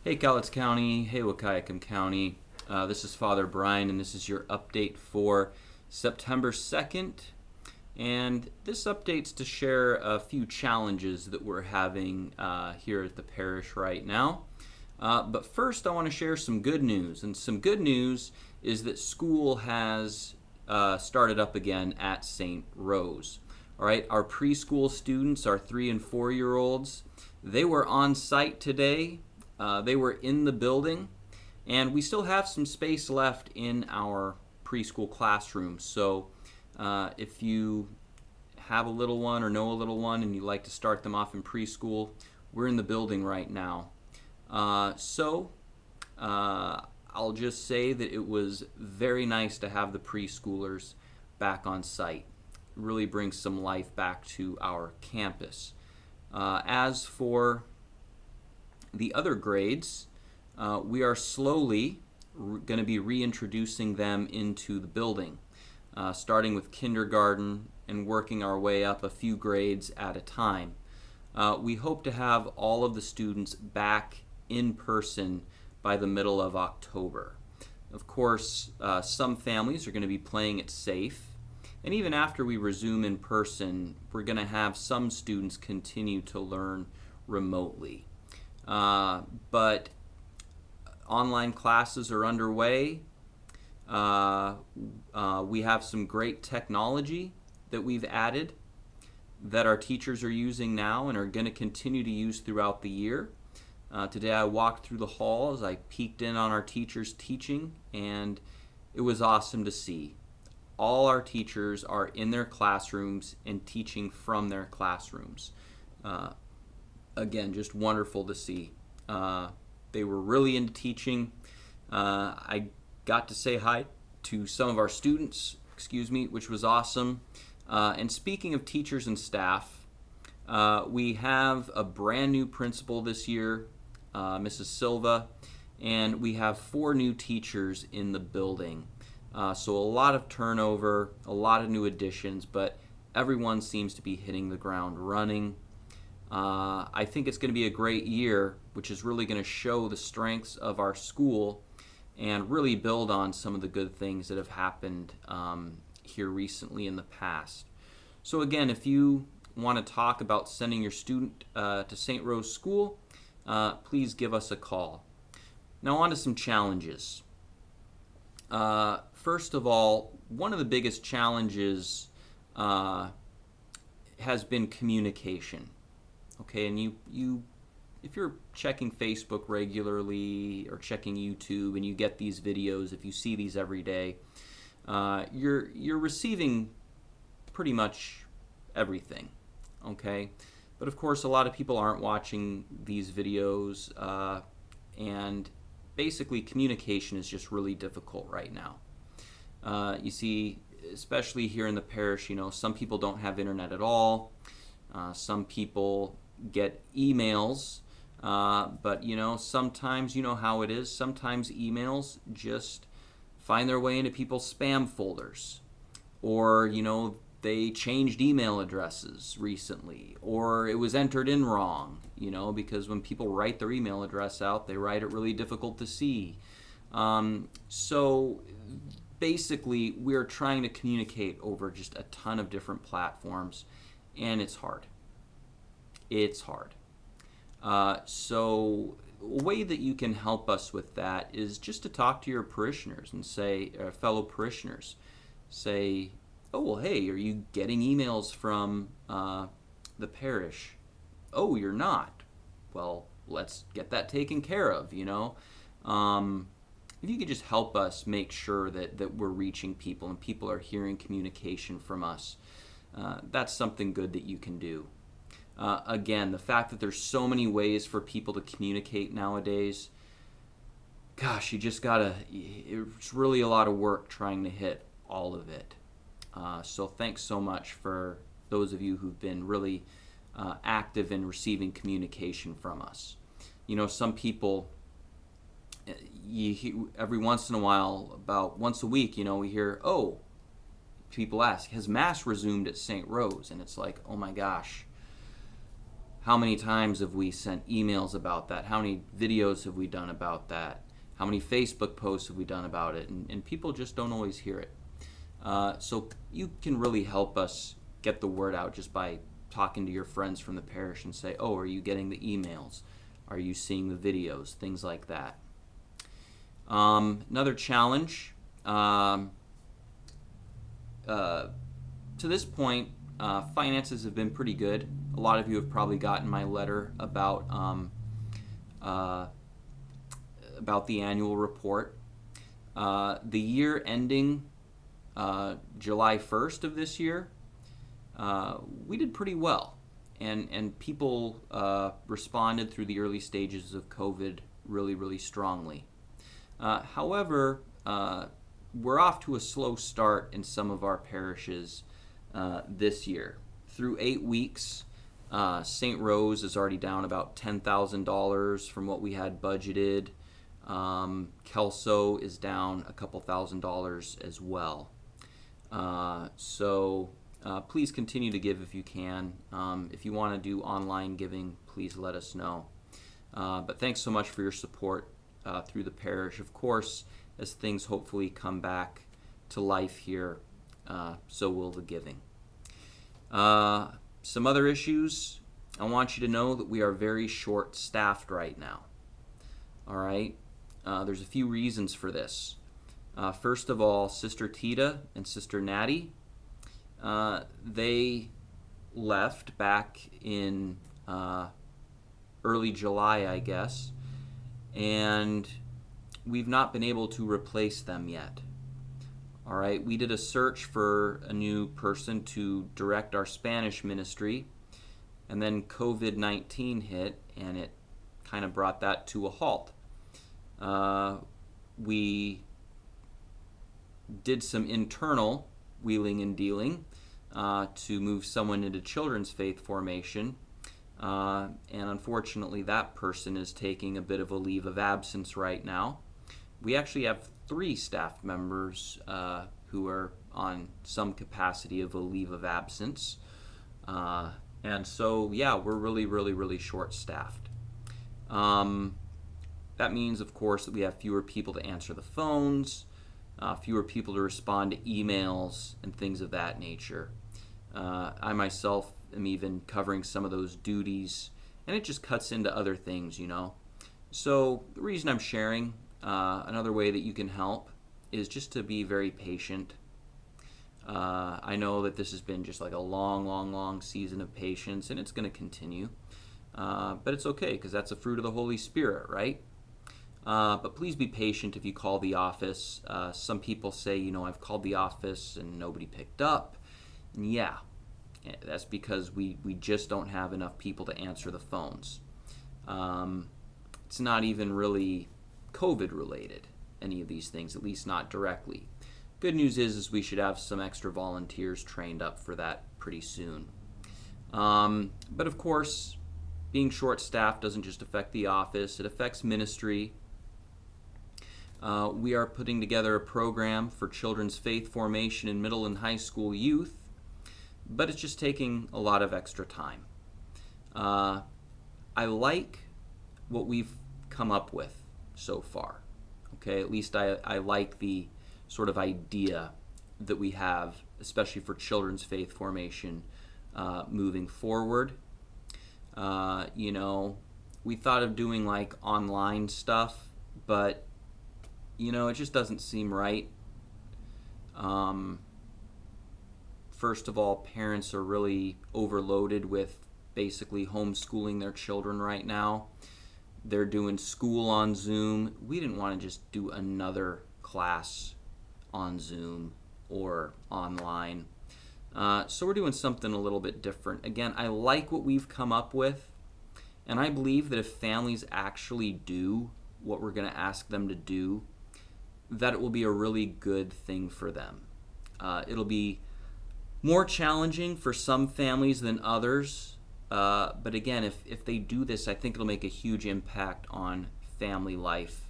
Hey Cowlitz County, hey Wahkiakum County. This is Father Bryan, and this is your update for September 2nd. And this update's to share a few challenges that we're having here at the parish right now. But first, I want to share some good news. And some good news is that school has started up again at St. Rose. All right, our preschool students, our 3 and 4-year-olds, they were on site today. They were in the building, and we still have some space left in our preschool classroom. So if you have a little one or know a little one and you'd like to start them off in preschool, we're in the building right now. I'll just say that it was very nice to have the preschoolers back on site. It really brings some life back to our campus. As for the other grades, we are slowly going to be reintroducing them into the building, starting with kindergarten and working our way up a few grades at a time. We hope to have all of the students back in person by the middle of October. Of course, some families are going to be playing it safe, and even after we resume in person, we're going to have some students continue to learn remotely. But online classes are underway. We have some great technology that we've added that our teachers are using now and are going to continue to use throughout the year. Today I walked through the halls, I peeked in on our teachers teaching, and it was awesome to see. All our teachers are in their classrooms and teaching from their classrooms. Again, just wonderful to see. They were really into teaching. I got to say hi to some of our students, which was awesome. And speaking of teachers and staff, we have a brand new principal this year, Mrs. Silva, and we have 4 new teachers in the building. So a lot of turnover, a lot of new additions, but everyone seems to be hitting the ground running. I think it's going to be a great year, which is really going to show the strengths of our school and really build on some of the good things that have happened here recently in the past. So again, if you want to talk about sending your student to St. Rose School, please give us a call. Now on to some challenges. First of all, one of the biggest challenges has been communication. Okay, and you if you're checking Facebook regularly or checking YouTube and you get these videos, if you see these every day, you're receiving pretty much everything. Okay, but of course a lot of people aren't watching these videos, and basically communication is just really difficult right now. You see, especially here in the parish, some people don't have internet at all. Some people get emails, but sometimes, how it is, sometimes emails just find their way into people's spam folders, or they changed email addresses recently, or it was entered in wrong, because when people write their email address out, they write it really difficult to see. So basically we're trying to communicate over just a ton of different platforms, and it's hard. So a way that you can help us with that is just to talk to your parishioners and say, fellow parishioners, say, oh, well, hey, are you getting emails from the parish? Oh, you're not. Well, let's get that taken care of, If you could just help us make sure that we're reaching people and people are hearing communication from us, that's something good that you can do. Again, the fact that there's so many ways for people to communicate nowadays, gosh, it's really a lot of work trying to hit all of it. So thanks so much for those of you who've been really active in receiving communication from us. Some people, every once in a while, about once a week, we hear, oh, people ask, has Mass resumed at St. Rose? And it's like, oh my gosh, How many times have we sent emails about that? How many videos have we done about that? How many Facebook posts have we done about it? And people just don't always hear it. So you can really help us get the word out just by talking to your friends from the parish and say, oh, are you getting the emails? Are you seeing the videos? Things like that. Another challenge. To this point, finances have been pretty good. A lot of you have probably gotten my letter about the annual report. The year ending July 1st of this year, we did pretty well, and people responded through the early stages of COVID really, really strongly. However, we're off to a slow start in some of our parishes this year. Through 8 weeks, St. Rose is already down about $10,000 from what we had budgeted. Kelso is down a couple $1,000s as well. So please continue to give if you can. If you want to do online giving, please let us know. But thanks so much for your support through the parish. Of course, as things hopefully come back to life here, so will the giving. Some other issues. I want you to know that we are very short-staffed right now. All right? There's a few reasons for this. First of all, Sister Tita and Sister Natty, they left back in early July, I guess, and we've not been able to replace them yet. All right, we did a search for a new person to direct our Spanish ministry, and then COVID-19 hit, and it kind of brought that to a halt. We did some internal wheeling and dealing to move someone into children's faith formation, and unfortunately that person is taking a bit of a leave of absence right now. We actually have 3 staff members who are on some capacity of a leave of absence. And so, yeah, we're really, really, really short-staffed. That means, of course, that we have fewer people to answer the phones, fewer people to respond to emails, and things of that nature. I myself am even covering some of those duties, and it just cuts into other things, you know. So the reason I'm sharing, another way that you can help is just to be very patient. I know that this has been just like a long, long, long season of patience, and it's going to continue. But it's okay, because that's a fruit of the Holy Spirit, right? But please be patient if you call the office. Some people say, you know, I've called the office and nobody picked up. And yeah, that's because we just don't have enough people to answer the phones. It's not even really COVID related, any of these things, at least not directly. Good news is we should have some extra volunteers trained up for that pretty soon. But of course, being short-staffed doesn't just affect the office, it affects ministry. We are putting together a program for children's faith formation in middle and high school youth, but it's just taking a lot of extra time. I like what we've come up with so far. Okay, at least I like the sort of idea that we have, especially for children's faith formation moving forward. You know, we thought of doing like online stuff, but you know, it just doesn't seem right. First of all, parents are really overloaded with basically homeschooling their children right now. They're doing school on Zoom. We didn't want to just do another class on Zoom or online. So we're doing something a little bit different. Again, I like what we've come up with, and I believe that if families actually do what we're going to ask them to do, that it will be a really good thing for them. It'll be more challenging for some families than others, but again, if they do this, I think it'll make a huge impact on family life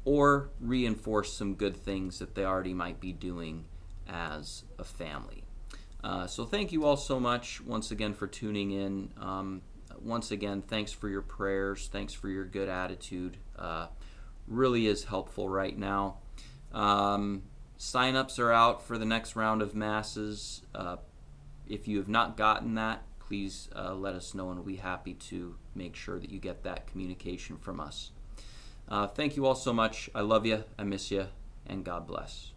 or reinforce some good things that they already might be doing as a family. So thank you all so much once again for tuning in. once again, thanks for your prayers. Thanks for your good attitude. Really is helpful right now. Sign-ups are out for the next round of masses. If you have not gotten that, please let us know, and we'll be happy to make sure that you get that communication from us. Thank you all so much. I love you, I miss you, and God bless.